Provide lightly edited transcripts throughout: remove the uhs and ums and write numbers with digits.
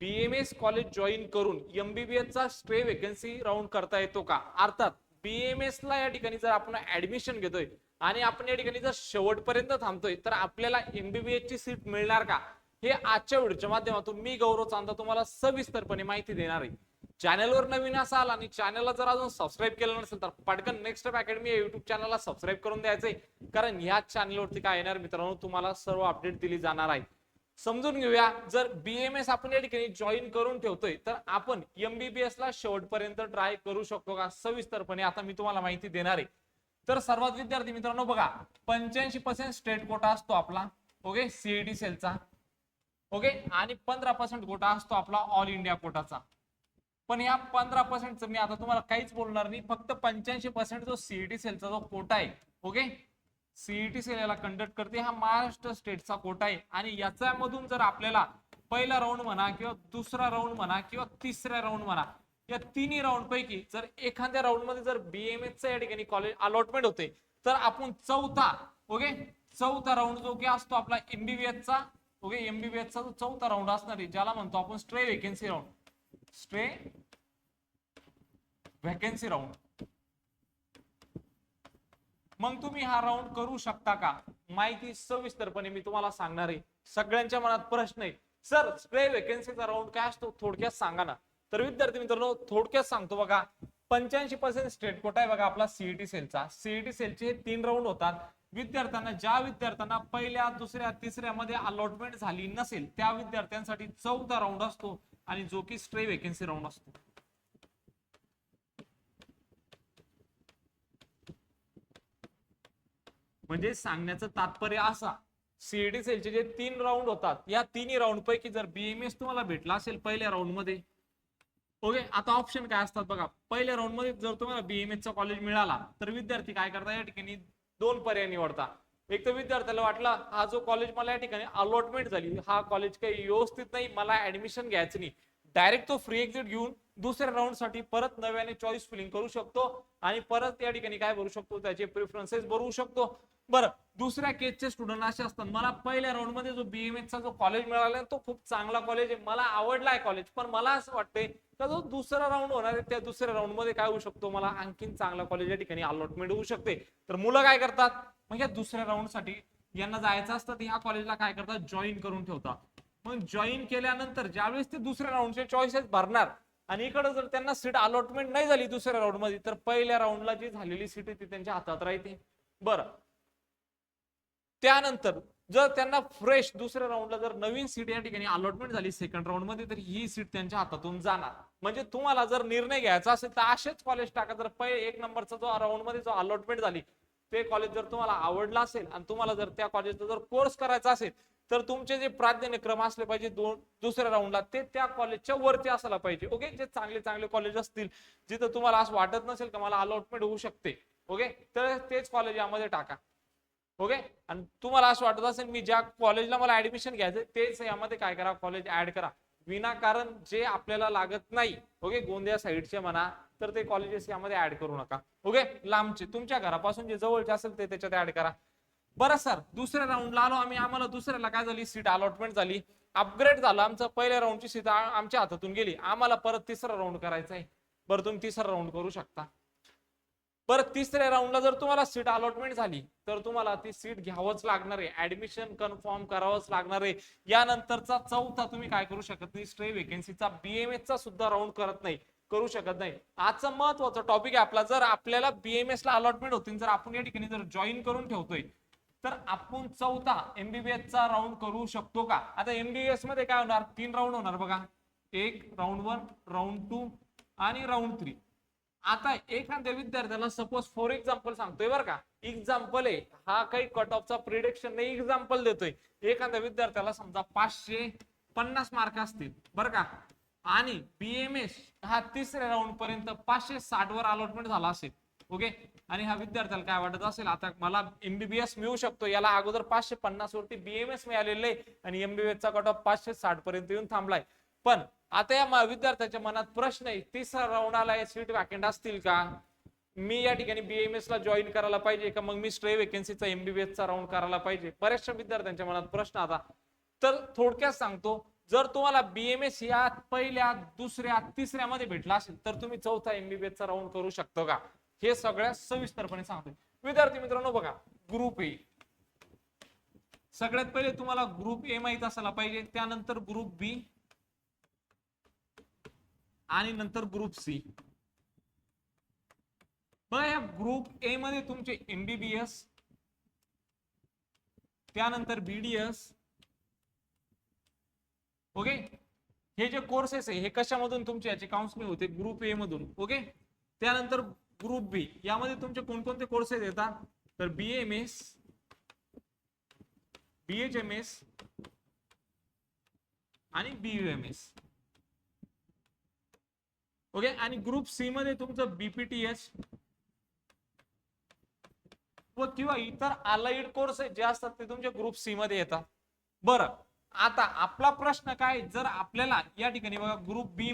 BMS college join करून MBBS चा stray vacancy round करता येतो का? अर्थात बीएमएस ला या ठिकाणी जर आपण ऍडमिशन घेतोय आणि आपण या ठिकाणी जर शेवटपर्यंत थांबतोय तर आपल्याला एमबीबीएस ची सीट मिळणार का, हे आजच्या व्हिडिओच्या माध्यमातून मी गौरव चांदा तुम्हाला सविस्तरपणे माहिती देणार आहे. चॅनलवर नवीन असाल आणि चॅनलला जर अजून सबस्क्राईब केलं नसेल तर पटकन नेक्स्ट स्टेप अकॅडमी या युट्यूब चॅनलला सबस्क्राईब करून द्यायचंय, कारण ह्याच चॅनलवरती काय येणार मित्रांनो, तुम्हाला सर्व अपडेट दिली जाणार आहे. समजून घेऊया, जर बीएमएस आपण या ठिकाणी जॉईन करून ठेवतोय तर आपण एमबीबीएस ला शेवटपर्यंत ट्राय करू शकतो का, सविस्तरपणे आता मी तुम्हाला माहिती देणार आहे. तर सर्वात विद्यार्थी मित्रांनो बघा, 85% स्टेट कोटा असतो आपला, ओके, सीईटी सेलचा, ओके, आणि 15% कोटा असतो आपला ऑल इंडिया कोटाचा. पण या 15% मी आता तुम्हाला काहीच बोलणार नाही, फक्त 85% जो सीईटी सेलचा जो कोटा आहे, ओके, सीईटी सेल याला कंडक्ट करते, हा महाराष्ट्र स्टेटचा कोटा आहे. आणि याच्यामधून जर आपल्याला पहिला राऊंड म्हणा किंवा दुसरा राऊंड म्हणा किंवा तिसरा राऊंड म्हणा, या तिन्ही राऊंड पैकी जर एखाद्या राऊंड मध्ये जर बीएमएस चा या ठिकाणी कॉलेज अलॉटमेंट होते तर आपण चौथा राऊंड जो की असतो आपला एमबीबीएस चा, ओके, एमबीबीएस चा जो चौथा राऊंड असणार आहे ज्याला म्हणतो आपण stray vacancy round, stray vacancy round, मग तुम्ही हा राऊंड करू शकता का, माहिती सविस्तरपणे मी तुम्हाला सांगणार आहे. सगळ्यांच्या मनात प्रश्न आहे, सर स्ट्रे व्हॅकन्सीचा राऊंड काय असतो, थोडक्यात सांगा ना. तर विद्यार्थी मित्रांनो थोडक्यात सांगतो बघा, 85% स्टेट कोटा आहे बघा आपला सीईटी सेलचा. सीईटी सेलचे हे 3 राऊंड होतात. ज्या विद्यार्थ्यांना पहिल्या, दुसऱ्या, तिसऱ्या मध्ये अलॉटमेंट झाली नसेल त्या विद्यार्थ्यांसाठी चौथा राऊंड असतो आणि जो की स्ट्रे व्हॅकन्सी राऊंड असतो. म्हणजे सांगण्याचं तात्पर्य असा, सीईटी सेलचे जे 3 राऊंड होतात, या तिन्ही राऊंड पैकी जर बीएमएस तुम्हाला भेटला असेल पहिल्या राऊंड मध्ये, ओके, आता ऑप्शन काय असतात बघा, पहिल्या राऊंड मध्ये जर तुम्हाला बीएमएस चा कॉलेज मिळाला तर विद्यार्थी काय करता, या ठिकाणी 2 पर्याय निवडता. एक तर विद्यार्थ्याला वाटला हा जो कॉलेज मला या ठिकाणी अलॉटमेंट झाली, हा कॉलेज काही व्यवस्थित नाही, मला ऍडमिशन घ्यायचं नाही, डायरेक्ट तो फ्री एक्झिट घेऊन दुसऱ्या राऊंड साठी परत नव्याने चॉईस फिलिंग करू शकतो आणि परत या ठिकाणी काय भरू शकतो, त्याचे प्रेफरन्सेस भरू शकतो. बरं, दुसऱ्या केसचे स्टुडंट असे असतात, मला पहिल्या राऊंड मध्ये जो बीएमएस चा जो कॉलेज मिळाला तो खूप चांगला कॉलेज आहे, मला आवडलाय कॉलेज, पण मला असं वाटतंय का जो दुसरा राऊंड होणार आहे त्या दुसऱ्या राऊंड मध्ये काय होऊ शकतो, मला आणखीन चांगला कॉलेज या ठिकाणी अलॉटमेंट होऊ शकते. तर मुलं काय करतात, मग या दुसऱ्या राऊंड साठी यांना जायचं असतं, ह्या कॉलेजला काय करतात, जॉईन करून ठेवतात. मग जॉईन केल्यानंतर ज्यावेळेस ते दुसऱ्या राऊंडचे चॉईसेस भरणार आणि इकडे जर त्यांना सीट अलॉटमेंट नाही झाली दुसऱ्या राऊंड मध्ये, तर पहिल्या राऊंडला जी झालेली सीट आहे ती त्यांच्या हातात राहते. बरं, त्यानंतर जर त्यांना फ्रेश दुसऱ्या राऊंडला जर नवीन सीट या ठिकाणी अलॉटमेंट झाली सेकंड राऊंड मध्ये, तर ही सीट त्यांच्या हातातून जाणार. म्हणजे तुम्हाला जर निर्णय घ्यायचा असेल तर असेच कॉलेज टाका. जर पहिले 1 नंबरचा जो राऊंड मध्ये जो अलॉटमेंट झाली ते कॉलेज जर तुम्हाला आवडला असेल आणि तुम्हाला जर त्या कॉलेजचा जर कोर्स करायचा असेल तर तुमचे जे प्राधान्यक्रम असले पाहिजे दुसऱ्या राऊंडला ते त्या कॉलेजच्या वरती असायला पाहिजे. ओके, जे चांगले कॉलेज असतील जिथं तुम्हाला असं वाटत नसेल का मला अलॉटमेंट होऊ शकते, ओके, तर तेच कॉलेज यामध्ये टाका. ओके, आणि तुम्हाला असं वाटत असेल मी ज्या कॉलेजला मला ऍडमिशन घ्यायचं तेच यामध्ये काय करा, कॉलेज ऍड करा. विनाकारण जे आपल्याला लागत नाही, ओके, गोंदिया साईडचे म्हणा, तर ते कॉलेजेस यामध्ये ऍड करू नका. ओके, लांबचे तुमच्या घरापासून जे जवळचे असेल ते त्याच्यात ऍड करा. बरं सर, दुसऱ्या राऊंडला आलो आम्ही, आम्हाला दुसऱ्याला काय झाली, सीट अलॉटमेंट झाली, अपग्रेड झालं आमचं, पहिल्या राऊंडची सीट आमच्या हातातून गेली, आम्हाला परत तिसरा राऊंड करायचा आहे. बरं, तुम्ही तिसरा राऊंड करू शकता. बरं, तिसऱ्या राऊंडला जर तुम्हाला सीट अलॉटमेंट झाली तर तुम्हाला ती सीट घ्यावंच लागणार आहे, ऍडमिशन कन्फर्म करावंच लागणार आहे. यानंतरचा चौथा तुम्ही काय करू शकत नाही, स्ट्रे व्हॅकन्सीचा बीएमएस चा सुद्धा राऊंड करू शकत नाही. आजचा महत्वाचा टॉपिक आहे आपला, जर आपल्याला बीएमएस ला अलॉटमेंट होती, जर आपण या ठिकाणी जर जॉईन करून ठेवतोय तर आपण चौथा एमबीबीएस चा राऊंड करू शकतो का. आता एमबीबीएस मध्ये काय होणार, 3 राऊंड होणार बघा, एक राऊंड 1, राऊंड 2 आणि राऊंड 3. आता एखाद्या विद्यार्थ्याला सपोज फॉर एक्झाम्पल सांगतोय बरं का, एक्झाम्पल आहे हा, काही कट ऑफचा प्रिडिक्शन नाही, एक्झाम्पल देतोय. एखाद्या विद्यार्थ्याला समजा 550 मार्क असतील बरं का, आणि बीएमएस हा तिसऱ्या राऊंड पर्यंत 560 वर अलॉटमेंट झाला असेल, ओके, आणि हा विद्यार्थ्याला काय वाटत असेल आता मला एमबीबीएस मिळू शकतो, याला अगोदर 550 वरती बीएमएस मिळालेलं आहे आणि एमबीबीएस चा कट ऑफ 560 पर्यंत येऊन थांबलाय. पण आता या विद्यार्थ्याच्या मनात प्रश्न आहे, तिसरा राऊंड आला, सीट वॅकंट असतील का, मी या ठिकाणी बीएमएस ला जॉईन करायला पाहिजे का, मग मी स्ट्रे वेकेन्सीचा एमबीबीएस चा राऊंड करायला पाहिजे. बऱ्याचशा विद्यार्थ्यांच्या मनात प्रश्न आता. तर थोडक्यात सांगतो, जर तुम्हाला बीएमएस या पहिल्या दुसऱ्या तिसऱ्या मध्ये भेटला असेल तर तुम्ही चौथा एमबीबीएस चा राऊंड करू शकतो का, हे सगळ्यात सविस्तरपणे सांगतोय. विद्यार्थी मित्रांनो बघा, ग्रुप ए, सगळ्यात पहिले तुम्हाला ग्रुप ए माहित असायला पाहिजे, त्यानंतर ग्रुप बी आणि नंतर ग्रुप सी. बघा या ग्रुप ए मध्ये तुमचे एमबीबीएस, त्यानंतर बीडीएस, ओके, हे जे कोर्सेस आहे हे कशामधून तुमचे याची काउन्सिलिंग होते, ग्रुप ए मधून. ओके, त्यानंतर ग्रुप बी, यामध्ये तुमचे कोणकोणते कोर्सेस येतात तर बीएमएस, बीएचएमएस आणि बीयूएमएस. ओके, आणि ग्रुप सी मध्ये तुमचं बीपीटीएस व किंवा इतर अलाइड कोर्स जे असतात ते तुमच्या ग्रुप सी मध्ये येतात. बरं, आता आपला प्रश्न काय, जर आपल्याला या ठिकाणी बघा ग्रुप बी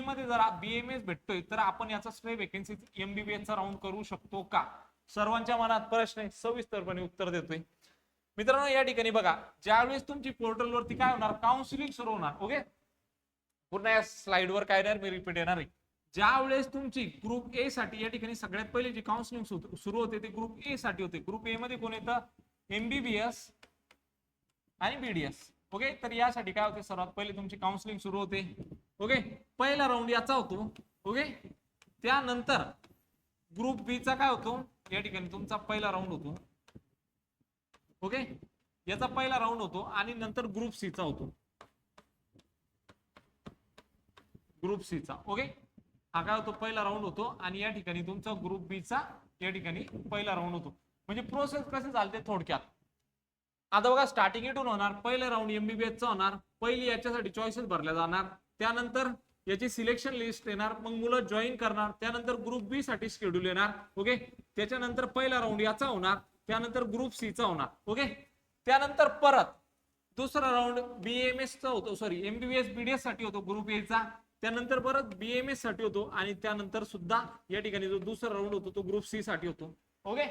मध्ये जर बीएमएस भेटतोय तर आपण याचा स्ट्रे वेकेन्सी एमबीबीएस चा राऊंड करू शकतो का, सर्वांच्या मनात प्रश्न आहे, सविस्तरपणे उत्तर देतोय. मित्रांनो या ठिकाणी बघा, ज्यावेळेस तुमची पोर्टल वरती काय होणार, काउन्सिलिंग सुरू होणार. ओके, पुन्हा या स्लाइड वर काय येणार, मी रिपीट येणार आहे. ज्या वेळेस तुमची ग्रुप ए साठी या ठिकाणी सगळ्यात पहिले जी काउन्सिलिंग सुरू होते ते ग्रुप ए साठी होते. ग्रुप ए मध्ये कोण येतं, एमबीबीएस आणि बीडीएस. ओके, तर यासाठी काय होते, सर्वात पहिले तुमची काउन्सिलिंग सुरू होते. ओके, पहिला राऊंड याचा होतो. ओके, त्यानंतर ग्रुप बी चा काय होतो, या ठिकाणी तुमचा पहिला राऊंड होतो. ओके, याचा पहिला राऊंड होतो आणि नंतर ग्रुप सी चा होतो, ग्रुप सी चा. ओके, हा काय होतो, पहिला राऊंड होतो आणि या ठिकाणी तुमचा ग्रुप बी चा या ठिकाणी पहिला राऊंड होतो. म्हणजे प्रोसेस कसे चालते थोडक्यात. आता बघा, स्टार्टिंग इथून होणार, पहिला राऊंड एमबीबीएस चा होणार, पहिली याच्यासाठी चॉईसेस भरल्या जाणार, त्यानंतर याची सिलेक्शन लिस्ट येणार, मग मुलं जॉईन करणार, त्यानंतर ग्रुप बी साठी शेड्यूल येणार. ओके, त्याच्यानंतर पहिला राऊंड याचा होणार, त्यानंतर ग्रुप सी चा होणार. ओके, त्यानंतर परत दुसरा राऊंड बीएमएस चा होतो, सॉरी एमबीबीएस बीडीएस साठी होतो ग्रुप ए चा, त्यानंतर परत बीएमएस साठी होतो आणि त्यानंतर सुद्धा या ठिकाणी जो दुसरा राऊंड होतो तो ग्रुप सी साठी होतो. ओके,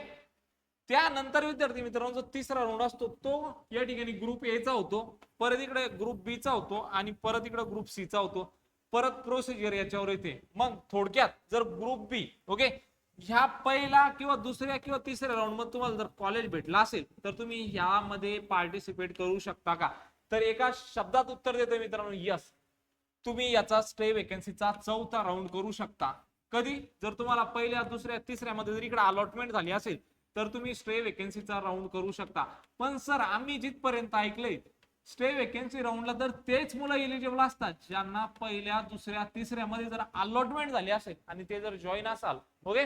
त्यानंतर विद्यार्थी मित्रांनो जो तिसरा राऊंड असतो तो या ठिकाणी ग्रुप ए चा होतो, परत इकडे ग्रुप बी चा होतो आणि परत इकडे ग्रुप सी चा होतो. परत प्रोसिजर याच्यावर येते. मग थोडक्यात जर ग्रुप बी, ओके, ह्या पहिला किंवा दुसऱ्या किंवा तिसऱ्या राऊंड मध्ये तुम्हाला जर कॉलेज भेटला असेल तर तुम्ही ह्यामध्ये पार्टिसिपेट करू शकता का, तर एका शब्दात उत्तर देतोय मित्रांनो, यस. तुम्ही याचा स्टे वेकेन्सीचा चौथा राऊंड करू शकता. कधी, जर तुम्हाला पहिल्या दुसऱ्या तिसऱ्या मध्ये जर इकडे अलॉटमेंट झाली असेल तर तुम्ही स्टे वेकेन्सीचा राऊंड करू शकता. पण सर आम्ही जिथपर्यंत ऐकलंय स्टे वेकेन्सी राऊंडला तर तेच मुलं एलिजिबल असतात ज्यांना पहिल्या दुसऱ्या तिसऱ्या मध्ये जर अलॉटमेंट झाली असेल आणि ते जर जॉईन असाल, ओके,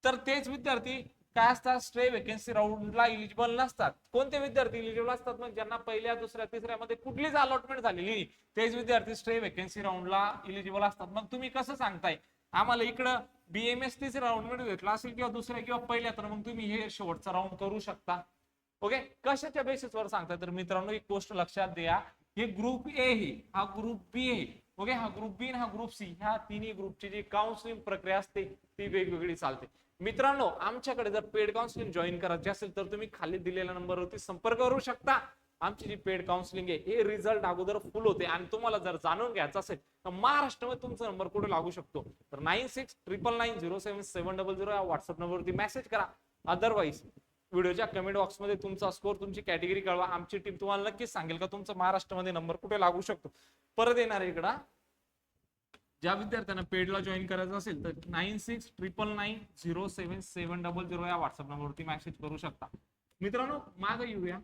तर तेच विद्यार्थी काय असतात, स्टे वेकेन्सी राऊंडला एलिजिबल नसतात. कोणते विद्यार्थी एलिजिबल असतात, मग ज्यांना पहिल्या दुसऱ्या तिसऱ्या मध्ये कुठलीच अलॉटमेंट झालेली तेच विद्यार्थी स्टे वेकेन्सी राऊंडला एलिजिबल असतात. मग तुम्ही कसं सांगताय आम्हाला इकडं बीएमएस तिसऱ्या राऊंड मध्ये भेटला असेल किंवा दुसऱ्या किंवा पहिल्या, तर मग तुम्ही हे शेवटचा राऊंड करू शकता. ओके, कशाच्या बेसिसवर सांगताय, तर मित्रांनो एक गोष्ट लक्षात द्या, हे ग्रुप ए आहे, हा ग्रुप बी आहे. ओके, हा ग्रुप बी आणि हा ग्रुप सी, ह्या तिन्ही ग्रुपची जी काउन्सिलिंग प्रक्रिया असते ती वेगवेगळी चालते. मित्रांनो आमच्याकडे जर पेड काउन्सिलिंग जॉईन करायची असेल तर तुम्ही खाली दिलेल्या नंबरवरती संपर्क करू शकता. आमची जी पेड काउन्सिलिंग आहे हे रिझल्ट अगोदर फुल होते आणि तुम्हाला जर जाणून घ्यायचं असेल तर महाराष्ट्रामध्ये तुमचा नंबर कुठे लागू शकतो, तर 9699907700 या व्हॉट्सअप नंबरवरती मेसेज करा. अदरवाईज व्हिडिओच्या कमेंट बॉक्स मध्ये तुमचा स्कोर, तुमची कॅटेगरी कळवा. आमची टीम तुम्हाला नक्कीच सांगेल का तुमचा महाराष्ट्रामध्ये नंबर कुठे लागू शकतो. परत येणार आहे इकडं, ज्या विद्यार्थ्यांना पेडला जॉईन करायचं असेल तर 9699907700 या व्हॉट्सअप नंबरवरती मेसेज करू शकता. मित्रांनो मागे येऊया,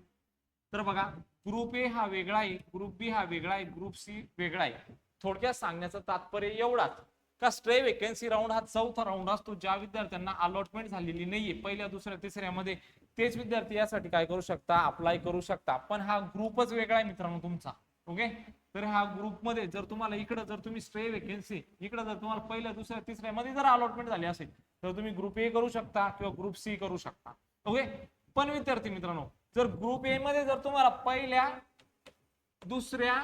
तर बघा ग्रुप ए हा वेगळा आहे, ग्रुप बी हा वेगळा आहे, ग्रुप सी वेगळा आहे. थोडक्यात सांगण्याचं तात्पर्य एवढाच का स्टे वेकेन्सी राऊंड हा चौथा राऊंड असतो. ज्या विद्यार्थ्यांना अलॉटमेंट झालेली नाहीये पहिल्या दुसऱ्या तिसऱ्या मध्ये तेच विद्यार्थी यासाठी काय करू शकता, अप्लाय करू शकता. पण हा ग्रुपच वेगळा आहे मित्रांनो तुमचा. ओके, तर ह्या ग्रुप मध्ये जर तुम्हाला इकडे जर तुम्ही स्टे वेकेन्सी इकडे जर तुम्हाला पहिल्या दुसऱ्या तिसऱ्या मध्ये जर अलॉटमेंट झाली असेल तर तुम्ही ग्रुप ए करू शकता किंवा ग्रुप सी करू शकता. ओके, पण विद्यार्थी मित्रांनो जर ग्रुप ए मध्ये जर तुम्हाला पहिल्या दुसऱ्या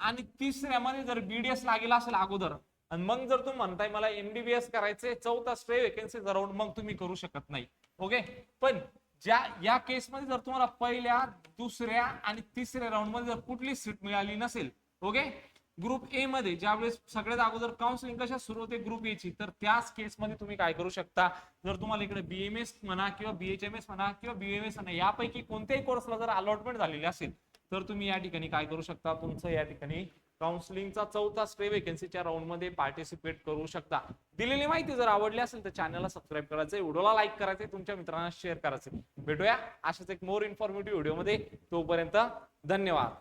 आणि तिसऱ्या मध्ये जर बीडीएस लागेल असेल अगोदर आणि मग जर तुम्ही म्हणताय मला एमबीबीएस करायचंय चौथा स्टे वेकेन्सी राऊंड, मग तुम्ही करू शकत नाही. ओके, पण या केसमध्ये जर तुम्हाला पहिल्या, दुसऱ्या आणि तिसऱ्या राऊंड मध्ये जर कुठली सीट मिळाली नसेल, ओके, ग्रुप ए मध्ये ज्यावेळेस सगळ्यात अगोदर काउन्सिलिंग कशा सुरू होते ग्रुप ए ची, तर त्याच केसमध्ये तुम्ही काय करू शकता, जर तुम्हाला इकडे बीएमएस म्हणा किंवा बीएचएमएस म्हणा किंवा बीएमएस म्हणा यापैकी कोणत्याही कोर्सला जर अलॉटमेंट झालेली असेल, तर तुम्ही या ठिकाणी काय करू शकता, तुमचं या ठिकाणी काउन्सिलिंगचा चौथा स्टे वेकेन्सीच्या राऊंड मध्ये पार्टिसिपेट करू शकता. दिलेली माहिती जर आवडली असेल तर चॅनलला सबस्क्राईब करायचंय, व्हिडिओला लाईक करायचंय, तुमच्या मित्रांना शेअर करायचंय. भेटूया अशाच एक मोर इन्फॉर्मेटिव्ह व्हिडिओ मध्ये. तोपर्यंत धन्यवाद.